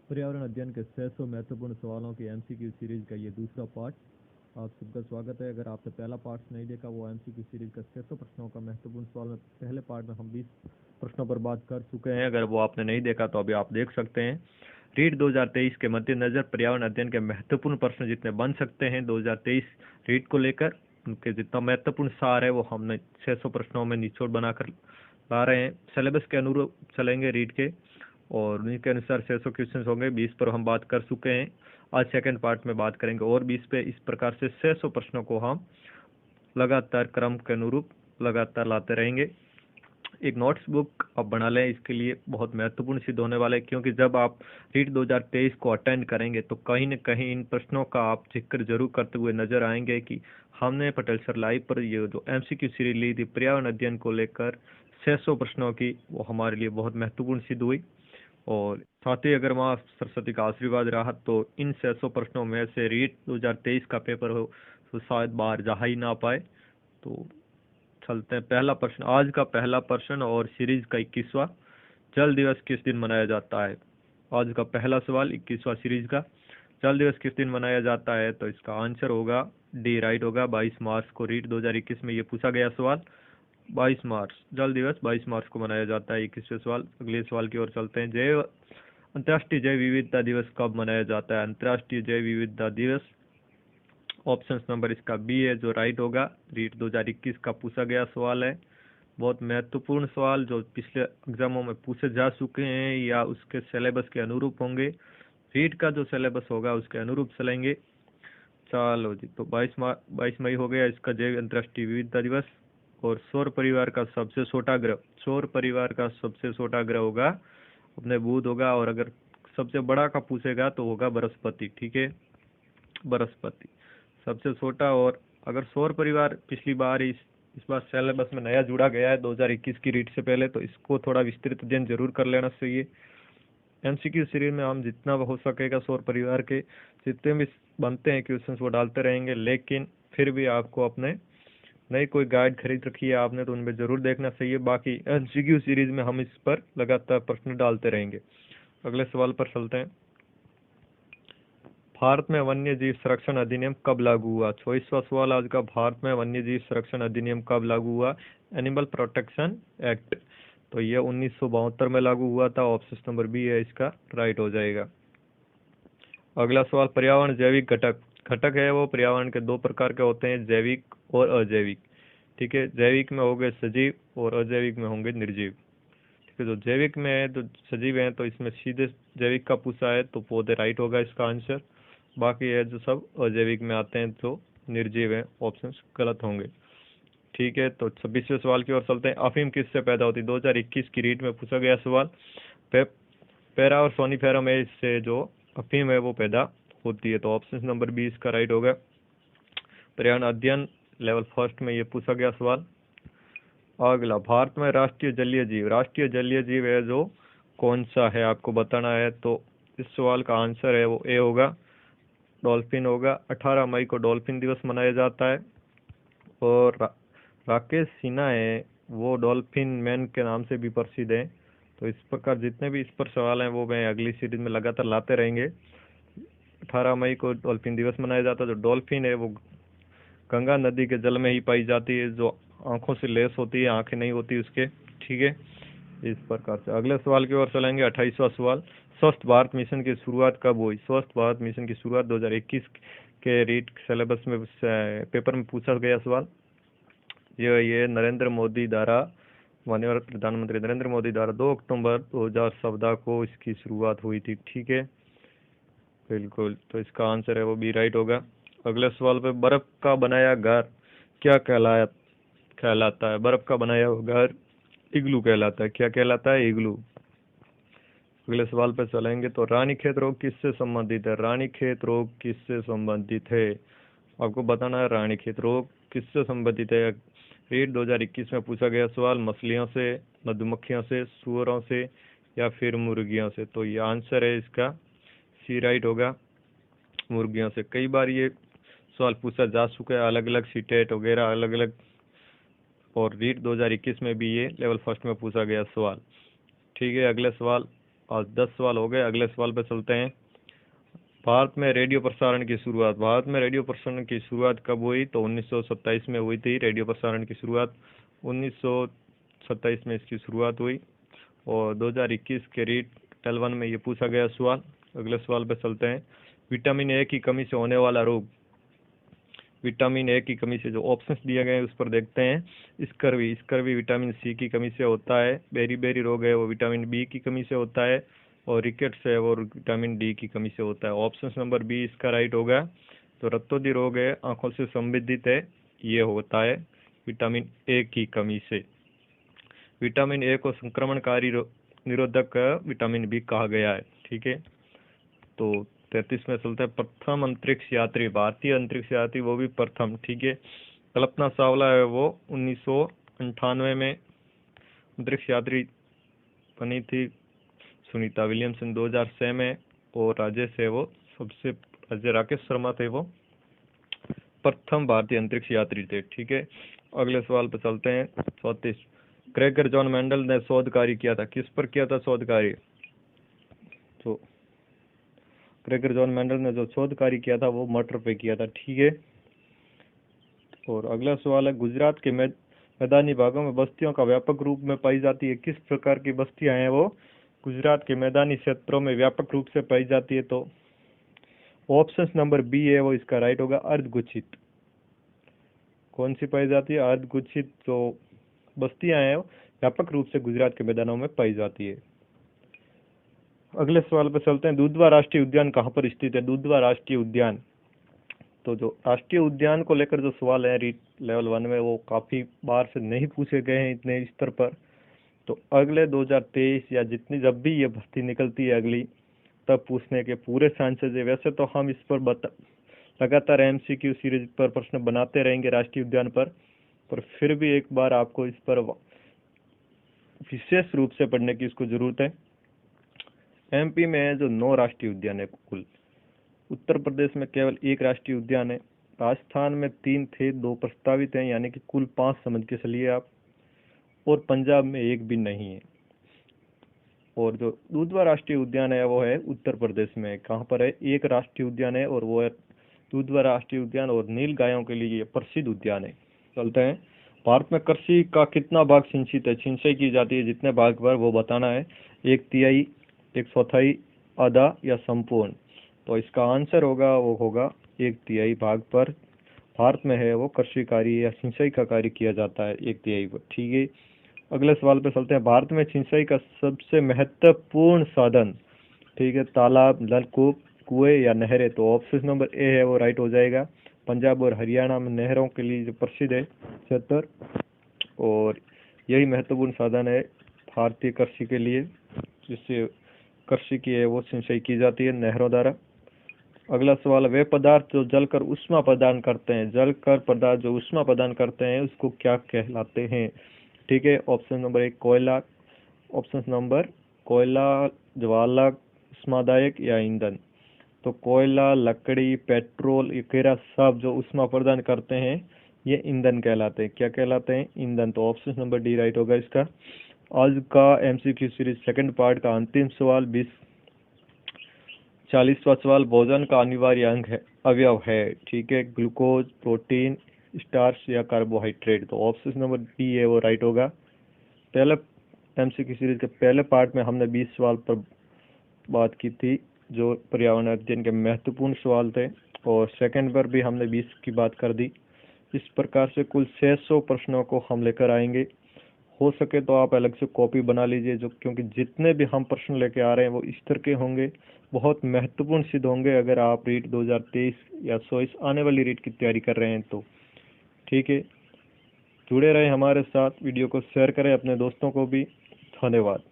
पर्यावरण अध्ययन के 600 महत्वपूर्ण सवालों की एमसीक्यू सीरीज का ये दूसरा पार्ट। आप सबका स्वागत है। अगर आपने पहला पार्ट नहीं देखा, वो एमसीक्यू सीरीज का 600 प्रश्नों का महत्वपूर्ण सवाल में पहले पार्ट में हम 20 प्रश्नों पर बात कर चुके हैं। अगर वो आपने नहीं देखा तो अभी आप देख सकते हैं। रीट 2023 के मद्देनजर पर्यावरण अध्ययन के महत्वपूर्ण प्रश्न जितने बन सकते हैं 2023 रीट को लेकर, उनके जितना महत्वपूर्ण सार है वो हमने 600 प्रश्नों में निचोड़ बनाकर ला रहे हैं। सिलेबस के अनुरूप चलेंगे रीट के, और उन्हीं के अनुसार 600 क्वेश्चन होंगे। 20 पर हम बात कर चुके हैं। आज सेकंड पार्ट में बात करेंगे और 20 पे। इस प्रकार से 600 प्रश्नों को हम लगातार क्रम के अनुरूप लगातार लाते रहेंगे। एक नोट्स बुक आप बना लें, इसके लिए बहुत महत्वपूर्ण सिद्ध होने वाला है, क्योंकि जब आप रीट 2023 को अटेंड करेंगे तो कहीं न कहीं इन प्रश्नों का आप जिक्र जरूर करते हुए नजर आएंगे कि हमने पटेल सर लाइव पर ये जो एमसीक्यू सीरीज ली थी पर्यावरण अध्ययन को लेकर 600 प्रश्नों की, वो हमारे लिए बहुत महत्वपूर्ण सिद्ध हुई। और साथ ही अगर माँ सरस्वती का आशीर्वाद रहा तो इन 600 प्रश्नों में से रीट 2023 का पेपर हो तो शायद बाहर जा ही ना पाए। तो चलते हैं पहला प्रश्न। आज का पहला प्रश्न और सीरीज का 21वां। जल दिवस किस दिन मनाया जाता है? आज का पहला सवाल 21वां सीरीज का। जल दिवस किस दिन मनाया जाता है? तो इसका आंसर होगा डी, राइट होगा। 22 मार्च को रीट 2021 में ये पूछा गया सवाल। 22 मार्च, जल दिवस 22 मार्च को मनाया जाता है। 21वें सवाल। अगले सवाल की ओर चलते हैं। अंतर्राष्ट्रीय जैव विविधता दिवस कब मनाया जाता है? अंतर्राष्ट्रीय जैव विविधता दिवस, ऑप्शन नंबर इसका बी है जो राइट होगा। रीट 2021 का पूछा गया सवाल है। बहुत महत्वपूर्ण सवाल जो पिछले एग्जामों में पूछे जा चुके हैं या उसके सिलेबस के अनुरूप होंगे। रीट का जो सिलेबस होगा उसके अनुरूप चलेंगे। चलो जी, तो 22 मई हो गया इसका जैव अंतर्राष्ट्रीय विविधता दिवस। और सौर परिवार का सबसे छोटा ग्रह, सौर परिवार का सबसे छोटा ग्रह होगा अपने बुध होगा। और अगर सबसे बड़ा का पूछेगा तो होगा बृहस्पति। ठीक है, बृहस्पति सबसे छोटा। और अगर सौर परिवार पिछली बार इस बार सिलेबस में नया जुड़ा गया है 2021 की रीट से पहले, तो इसको थोड़ा विस्तृत अध्ययन जरूर कर लेना चाहिए। एमसीक्यू सीरीज में हम जितना हो सकेगा सौर परिवार के जितने भी बनते हैं क्वेश्चंस वो डालते रहेंगे, लेकिन फिर भी आपको अपने नई कोई गाइड खरीद रखी है आपने तो उनमें जरूर देखना चाहिए। बाकी एमसीक्यू सीरीज में हम इस पर लगातार प्रश्न डालते रहेंगे। अगले सवाल पर चलते हैं। भारत में वन्य जीव संरक्षण अधिनियम कब लागू हुआ? 24वां सवाल आज का। भारत में वन्य जीव संरक्षण अधिनियम कब लागू हुआ? Animal protection act. तो यह 1972 में लागू हुआ था। ऑप्शन नंबर बी है इसका राइट हो जाएगा। अगला सवाल। पर्यावरण जैविक घटक, घटक है वो पर्यावरण के दो प्रकार के होते हैं, जैविक और अजैविक। ठीक है, जैविक में होंगे सजीव और अजैविक में होंगे निर्जीव। ठीक है, जो जैविक में है तो सजीव है तो इसमें सीधे जैविक का पूछा है तो पौधे राइट होगा इसका आंसर। बाकी है जो सब अजैविक में आते हैं जो निर्जीव है, ऑप्शन गलत होंगे। ठीक है, तो 26वें सवाल की ओर चलते हैं। अफीम किससे पैदा होती है? 2021 की रीट में पूछा गया सवाल। पैरा और सोनीफेरा में इससे जो अफीम है वो पैदा होती है। तो ऑप्शन नंबर बी इसका राइट होगा। पर्यावरण अध्ययन लेवल फर्स्ट में ये पूछा गया सवाल। अगला, भारत में राष्ट्रीय जलीय जीव, राष्ट्रीय जलीय जीव है जो कौन सा है आपको बताना है। तो इस सवाल का आंसर है वो ए होगा, डॉल्फिन होगा। 18 मई को डॉल्फिन दिवस मनाया जाता है। और राकेश सिन्हा है वो डॉल्फिन मैन के नाम से भी प्रसिद्ध है। तो इस प्रकार जितने भी इस पर सवाल हैं वो मैं अगली सीरीज में लगातार लाते रहेंगे। 18 मई को डॉल्फिन दिवस मनाया जाता है। जो डॉल्फिन है वो गंगा नदी के जल में ही पाई जाती है, जो आंखों से लेस होती है, आंखें नहीं होती उसके। ठीक है, इस प्रकार से अगले सवाल की ओर चलेंगे। 28वां सवाल। स्वस्थ भारत मिशन की शुरुआत कब हुई? स्वस्थ भारत मिशन की शुरुआत 2021 के रीट सिलेबस में पेपर में पूछा गया सवाल। ये नरेंद्र मोदी द्वारा, माननीय प्रधानमंत्री नरेंद्र मोदी द्वारा 2 अक्टूबर 2014 को इसकी शुरुआत हुई थी। ठीक है, बिल्कुल, तो इसका आंसर है वो बी राइट होगा। अगले सवाल पे, बर्फ का बनाया घर क्या कहलाता है? बर्फ का बनाया हुआ घर इग्लू कहलाता है। क्या कहलाता है? इग्लू। अगले सवाल पे चलेंगे। तो रानीखेत रोग किससे संबंधित है? रानीखेत रोग किससे संबंधित है? आपको बताना है रानीखेत रोग किससे संबंधित है। रीट 2021 में पूछा गया सवाल। मछलियों से, मधुमक्खियों से, सुअरों से या फिर मुर्गियों से। तो ये आंसर है इसका सी राइट होगा, मुर्गियों से। कई बार ये सवाल पूछा जा चुका है, अलग अलग सीटेट वगैरह अलग अलग, और रीट 2021 में भी ये लेवल फर्स्ट में पूछा गया सवाल। ठीक है, अगले सवाल। आज 10 सवाल हो गए। अगले सवाल पे चलते हैं। भारत में रेडियो प्रसारण की शुरुआत। भारत में रेडियो प्रसारण की शुरुआत कब हुई? तो 1927 में हुई थी रेडियो प्रसारण की शुरुआत। 1927 में इसकी शुरुआत हुई और 2021 के रीट L1 में ये पूछा गया सवाल। अगले सवाल पे चलते हैं। विटामिन ए की कमी से होने वाला रोग। विटामिन ए की कमी से जो ऑप्शंस दिए गए हैं उस पर देखते हैं। स्कर्वी विटामिन सी की कमी से होता है। बेरी रोग है वो विटामिन बी की कमी से होता है। और रिकेट्स है वो विटामिन डी की कमी से होता है। ऑप्शन नंबर बी इसका राइट होगा। तो रक्तोदी रोग है, आंखों से संबंधित है, ये होता है विटामिन ए की कमी से। विटामिन ए को संक्रमणकारी निरोधक विटामिन बी कहा गया है। ठीक है, तो 33 में चलते हैं। प्रथम अंतरिक्ष यात्री, भारतीय अंतरिक्ष यात्री, वो भी प्रथम। ठीक है, कल्पना चावला है वो 1998 में अंतरिक्ष यात्री बनी थी। सुनीता विलियमसन 2006 में। और राजेश है वो सबसे राकेश शर्मा थे वो प्रथम भारतीय अंतरिक्ष यात्री थे। ठीक है, अगले सवाल पर चलते हैं। 34। ग्रेगर जॉन मेंडल ने शोध कार्य किया था। किस पर किया था शोध कार्य? तो ग्रेगर जॉन मेंडल ने जो शोध कार्य किया था वो मटर पे किया था। ठीक है, और अगला सवाल है। गुजरात के मैदानी भागों में बस्तियों का व्यापक रूप में पाई जाती है। किस प्रकार की बस्तियां हैं वो गुजरात के मैदानी क्षेत्रों में व्यापक रूप से पाई जाती है? तो ऑप्शन नंबर बी है वो इसका राइट होगा। अर्धगुच्छित। कौन सी पाई जाती है? अर्धगुच्छित जो बस्तियां हैं व्यापक रूप से गुजरात के मैदानों में पाई जाती है। अगले सवाल पर चलते हैं। दुधवा राष्ट्रीय उद्यान कहाँ पर स्थित है? दुधवा राष्ट्रीय उद्यान, तो जो राष्ट्रीय उद्यान को लेकर जो सवाल है रीट लेवल 1 में वो काफी बार से नहीं पूछे गए हैं इतने स्तर पर। तो अगले 2023 या जितनी जब भी ये भर्ती निकलती है अगली, तब पूछने के पूरे चांसेस है। वैसे तो हम इस पर लगातार MCQ सीरीज पर प्रश्न बनाते रहेंगे राष्ट्रीय उद्यान पर फिर भी एक बार आपको इस पर विशेष रूप से पढ़ने की इसको जरूरत है। MP में जो 9 राष्ट्रीय उद्यान है कुल, उत्तर प्रदेश में केवल 1 राष्ट्रीय उद्यान है, राजस्थान में 3 थे, 2 प्रस्तावित हैं, यानी कि कुल 5 समझ के चलिए आप, और पंजाब में 1 भी नहीं है। और जो दुधवा राष्ट्रीय उद्यान है वो है उत्तर प्रदेश में। कहाँ पर है? 1 राष्ट्रीय उद्यान है और वो है दुधवा राष्ट्रीय उद्यान, और नील गायों के लिए ये प्रसिद्ध उद्यान है। चलते हैं। भारत में कृषि का कितना भाग सिंचित है? सिंचाई की जाती है जितने भाग पर वो बताना है। 1/3, 1/4, आधा या संपूर्ण? तो इसका आंसर होगा वो होगा 1/3 भाग पर भारत में है वो कृषि कार्य या सिंचाई का कार्य किया जाता है 1/3 पर। ठीक है, अगले सवाल पे चलते हैं। भारत में सिंचाई का सबसे महत्वपूर्ण साधन, ठीक है, तालाब, नलकूप, कुएं या नहरें? तो ऑप्शन नंबर ए है वो राइट हो जाएगा। पंजाब और हरियाणा में नहरों के लिए जो प्रसिद्ध है क्षेत्र, और यही महत्वपूर्ण साधन है भारतीय कृषि के लिए, जिससे कृषि की है वो सिंचाई की जाती है नहरों द्वारा। अगला सवाल, वे पदार्थ जो जलकर उष्मा प्रदान करते हैं, जलकर पदार्थ जो उष्मा प्रदान करते हैं उसको क्या कहलाते हैं? ठीक है, ऑप्शन नंबर 1 कोयला, ऑप्शन नंबर कोयला, ज्वालक, उष्मादायक या ईंधन? तो कोयला, लकड़ी, पेट्रोल वगैरह सब जो उष्मा प्रदान करते हैं ये ईंधन कहलाते हैं। क्या कहलाते हैं? ईंधन। तो ऑप्शन नंबर डी राइट होगा इसका। आज का MCQ सीरीज सेकंड पार्ट का अंतिम सवाल 40वां सवाल, भोजन का अनिवार्य अंग है, अवयव है, ठीक है, ग्लूकोज, प्रोटीन, स्टार्च या कार्बोहाइड्रेट? तो ऑप्शन नंबर डी है वो राइट होगा। पहले MCQ सीरीज के पहले पार्ट में हमने 20 सवाल पर बात की थी जो पर्यावरण अध्ययन के महत्वपूर्ण सवाल थे, और सेकंड पर भी हमने 20 की बात कर दी। इस प्रकार से कुल 600 प्रश्नों को हम लेकर आएंगे। हो सके तो आप अलग से कॉपी बना लीजिए, जो क्योंकि जितने भी हम प्रश्न लेके आ रहे हैं वो इस तरह के होंगे, बहुत महत्वपूर्ण सिद्ध होंगे अगर आप रीट 2023 या 24 आने वाली रीट की तैयारी कर रहे हैं तो। ठीक है, जुड़े रहे हमारे साथ, वीडियो को शेयर करें अपने दोस्तों को भी। धन्यवाद।